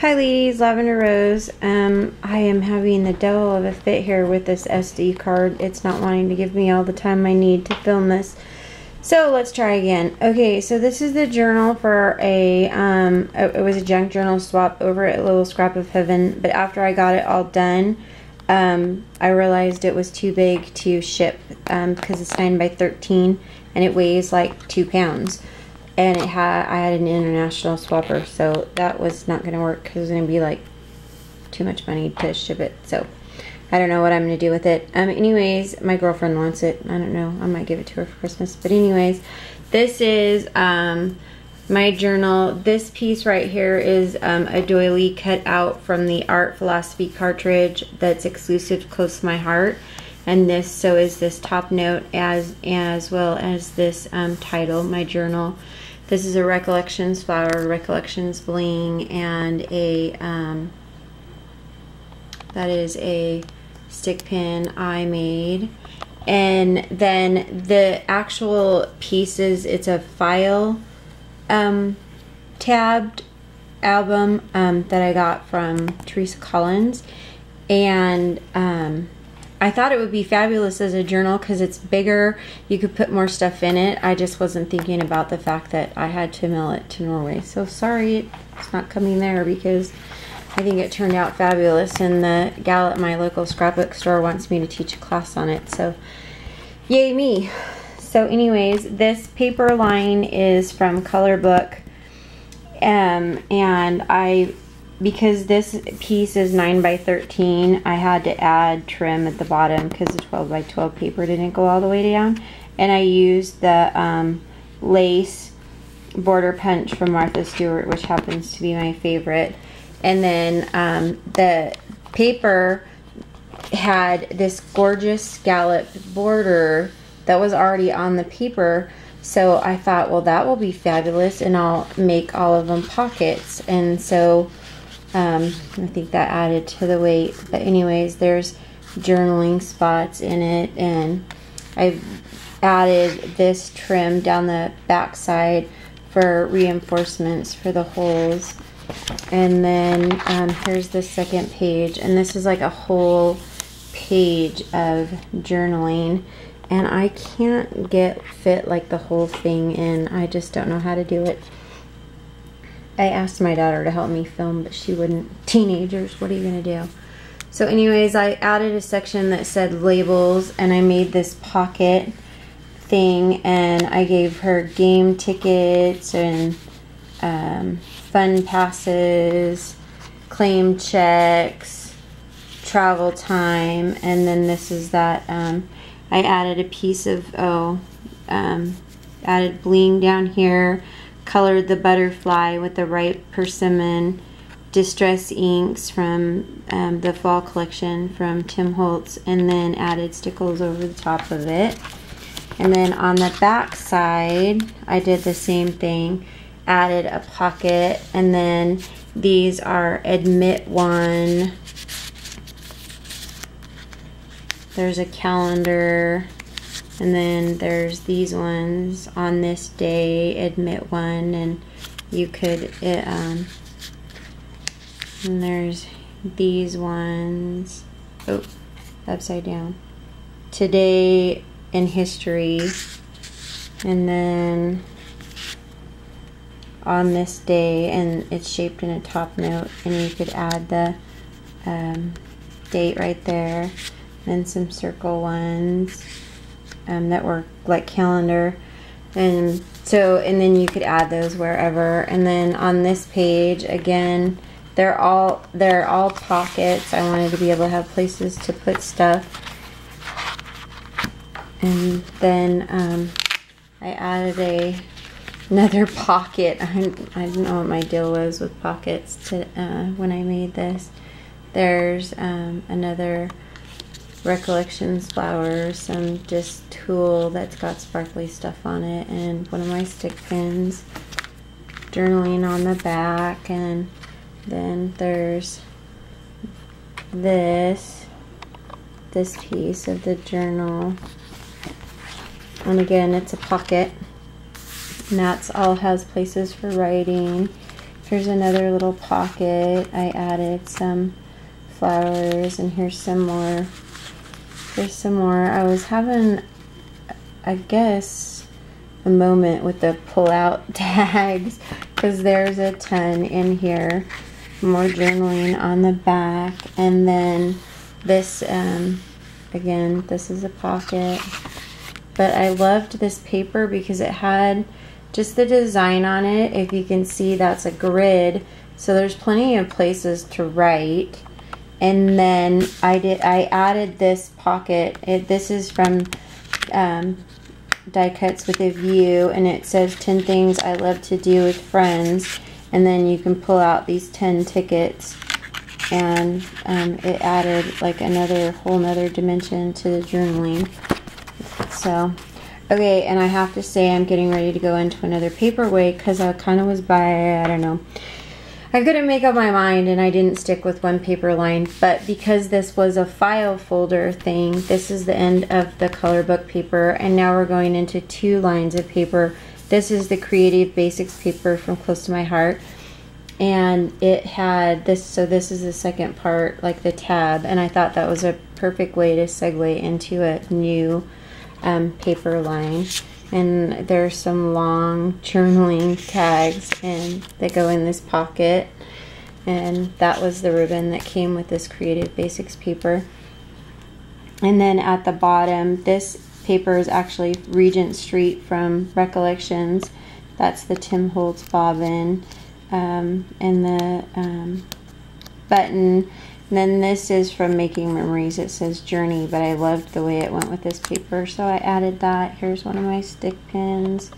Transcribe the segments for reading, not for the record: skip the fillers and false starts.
Hi ladies, Lavender Rose. I am having the devil of a fit here with this SD card. It's not wanting to give me all the time I need to film this. So let's try again. Okay, so this is the journal for it was a junk journal swap over at Little Scrap of Heaven, but after I got it all done, I realized it was too big to ship because it's 9 by 13 and it weighs like 2 pounds. And I had an international swapper, so that was not going to work because it was going to be like too much money to ship it. So I don't know what I'm going to do with it. Anyways, my girlfriend wants it. I don't know. I might give it to her for Christmas. But anyways, this is my journal. This piece right here is a doily cut out from the Art Philosophy cartridge that's exclusive to Close to My Heart. And so is this top note as well as this title, my journal. This is a Recollections flower, Recollections bling, and that is a stick pin I made. And then the actual pieces, it's a file tabbed album that I got from Teresa Collins. And I thought it would be fabulous as a journal because it's bigger. You could put more stuff in it. I just wasn't thinking about the fact that I had to mail it to Norway. So sorry it's not coming there because I think it turned out fabulous. And the gal at my local scrapbook store wants me to teach a class on it. So yay me. So anyways, this paper line is from Color Book. And because this piece is 9 by 13, I had to add trim at the bottom because the 12 by 12 paper didn't go all the way down. And I used the lace border punch from Martha Stewart, which happens to be my favorite. And then the paper had this gorgeous scallop border that was already on the paper. So I thought, well, that will be fabulous, and I'll make all of them pockets. And so I think that added to the weight. But anyways, there's journaling spots in it, and I've added this trim down the back side for reinforcements for the holes. And then here's the second page, and this is like a whole page of journaling, and I can't fit like the whole thing in. I just don't know how to do it. I asked my daughter to help me film, but she wouldn't. Teenagers, what are you gonna do? So anyways, I added a section that said labels, and I made this pocket thing, and I gave her game tickets and fun passes, claim checks, travel time, and then this is that I added a piece of added bling down here, colored the butterfly with the ripe persimmon, distress inks from the fall collection from Tim Holtz, and then added stickles over the top of it. And then on the back side, I did the same thing, added a pocket, and then these are admit one. There's a calendar, and then there's these ones, on this day, admit one, and you could, and there's these ones, oh, upside down, today in history, and then on this day, and it's shaped in a top note, and you could add the date right there, and some circle ones that were like calendar, and then you could add those wherever. And then on this page again, they're all pockets. I wanted to be able to have places to put stuff. And then I added another pocket. I didn't know what my deal was with pockets when I made this. There's another Recollections flower, some just tulle that's got sparkly stuff on it, and one of my stick pins, journaling on the back. And then there's this piece of the journal, and again it's a pocket, and that's all has places for writing. Here's another little pocket. I added some flowers, and here's some more. Here's some more. I was having, I guess, a moment with the pull-out tags because there's a ton in here. More journaling on the back, and then this, again, this is a pocket. But I loved this paper because it had just the design on it. If you can see, that's a grid, so there's plenty of places to write. And then I added this pocket. This is from Die Cuts with a View, and it says 10 things I love to do with friends. And then you can pull out these 10 tickets, and it added like whole nother dimension to the journaling. So, okay, and I have to say I'm getting ready to go into another paperweight because I kind of was I don't know. I couldn't make up my mind, and I didn't stick with one paper line, but because this was a file folder thing, this is the end of the color book paper, and now we're going into 2 lines of paper. This is the Creative Basics paper from Close to My Heart, and it had this, so this is the second part, like the tab, and I thought that was a perfect way to segue into a new paper line. And there's some long journaling tags that go in this pocket, and that was the ribbon that came with this Creative Basics paper. And then at the bottom, this paper is actually Regent Street from Recollections. That's the Tim Holtz bobbin, and the button. And then this is from Making Memories. It says Journey, but I loved the way it went with this paper, so I added that. Here's one of my stick pins.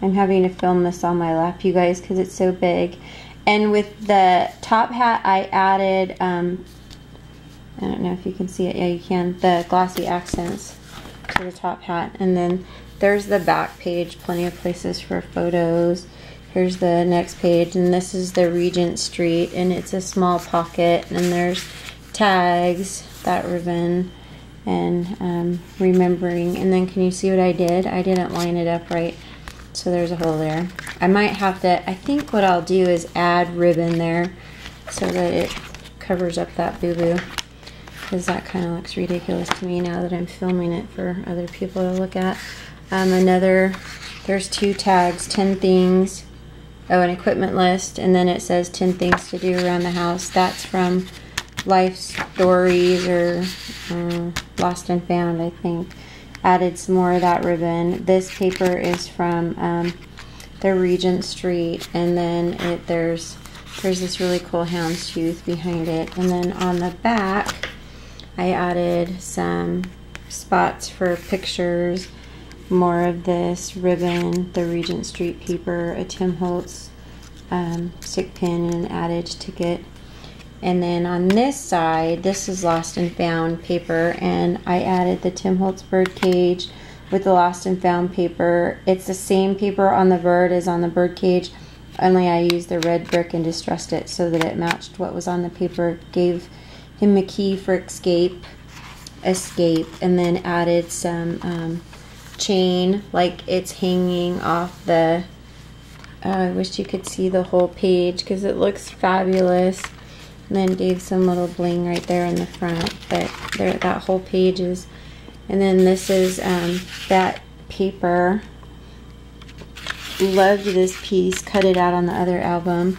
I'm having to film this on my lap, you guys, because it's so big. And with the top hat, I added, I don't know if you can see it. Yeah, you can. The glossy accents to the top hat. And then there's the back page, plenty of places for photos. Here's the next page, and this is the Regent Street, and it's a small pocket, and there's tags, that ribbon, and remembering. And then can you see what I did? I didn't line it up right, so there's a hole there. I might have to, I think what I'll do is add ribbon there so that it covers up that boo-boo, because that kind of looks ridiculous to me now that I'm filming it for other people to look at. There's 2 tags, 10 things. Oh, an equipment list, and then it says 10 things to do around the house. That's from Life Stories or Lost and Found, I think. Added some more of that ribbon. This paper is from the Regent Street, and then there's this really cool houndstooth behind it. And then on the back, I added some spots for pictures. More of this ribbon, the Regent Street paper, a Tim Holtz stick pin, and an adage ticket. And then on this side, this is Lost and Found paper, and I added the Tim Holtz bird cage with the Lost and Found paper. It's the same paper on the bird as on the bird cage, only I used the red brick and distressed it so that it matched what was on the paper. Gave him a key for escape, and then added some chain, like it's hanging off the I wish you could see the whole page because it looks fabulous. And then gave some little bling right there in the front, but there, that whole page is. And then this is that paper. Loved this piece, cut it out on the other album.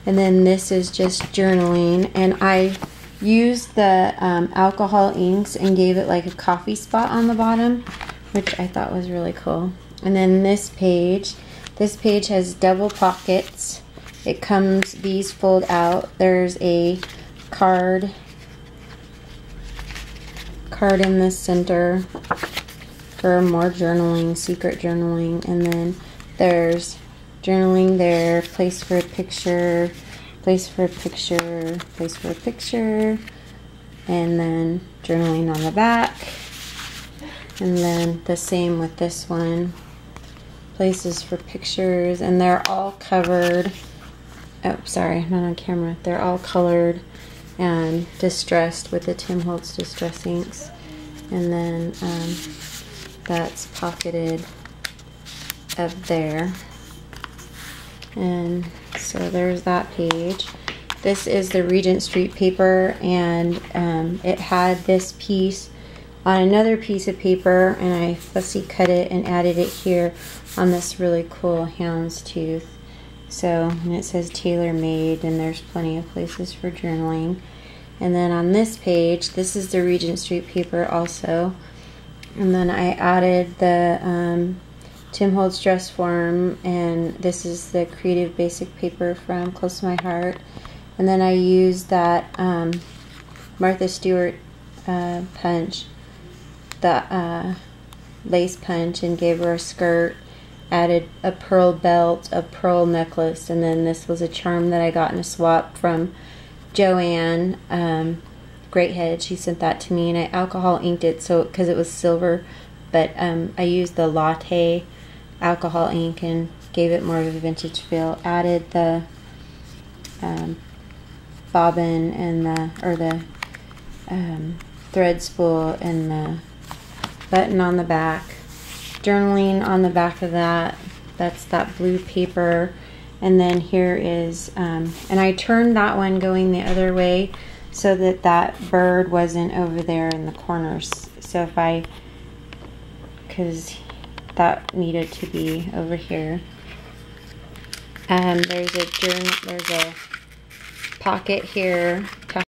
And then this is just journaling, and I used the alcohol inks and gave it like a coffee spot on the bottom, which I thought was really cool. And then this page has double pockets. It comes, these fold out. There's a card in the center for more journaling, secret journaling. And then there's journaling there, place for a picture, place for a picture, place for a picture, and then journaling on the back. And then the same with this one, places for pictures, and they're all covered. Oh, sorry, not on camera. They're all colored and distressed with the Tim Holtz Distress inks. And then that's pocketed up there. And so there's that page. This is the Regent Street paper, and it had this piece on another piece of paper, and I fussy cut it and added it here on this really cool houndstooth. So, and it says tailor made, and there's plenty of places for journaling. And then on this page, this is the Regent Street paper also. And then I added the Tim Holtz dress form, and this is the Creative Basic paper from Close to My Heart. And then I used that Martha Stewart punch, the lace punch, and gave her a skirt, added a pearl belt, a pearl necklace, and then this was a charm that I got in a swap from Joanne Greathead. She sent that to me, and I alcohol inked it so because it was silver, but I used the latte alcohol ink and gave it more of a vintage feel. Added the bobbin and the thread spool and the button on the back. Journaling on the back of that, that's that blue paper. And then here is, and I turned that one going the other way so that that bird wasn't over there in the corners. So if I, because that needed to be over here. There's a pocket here.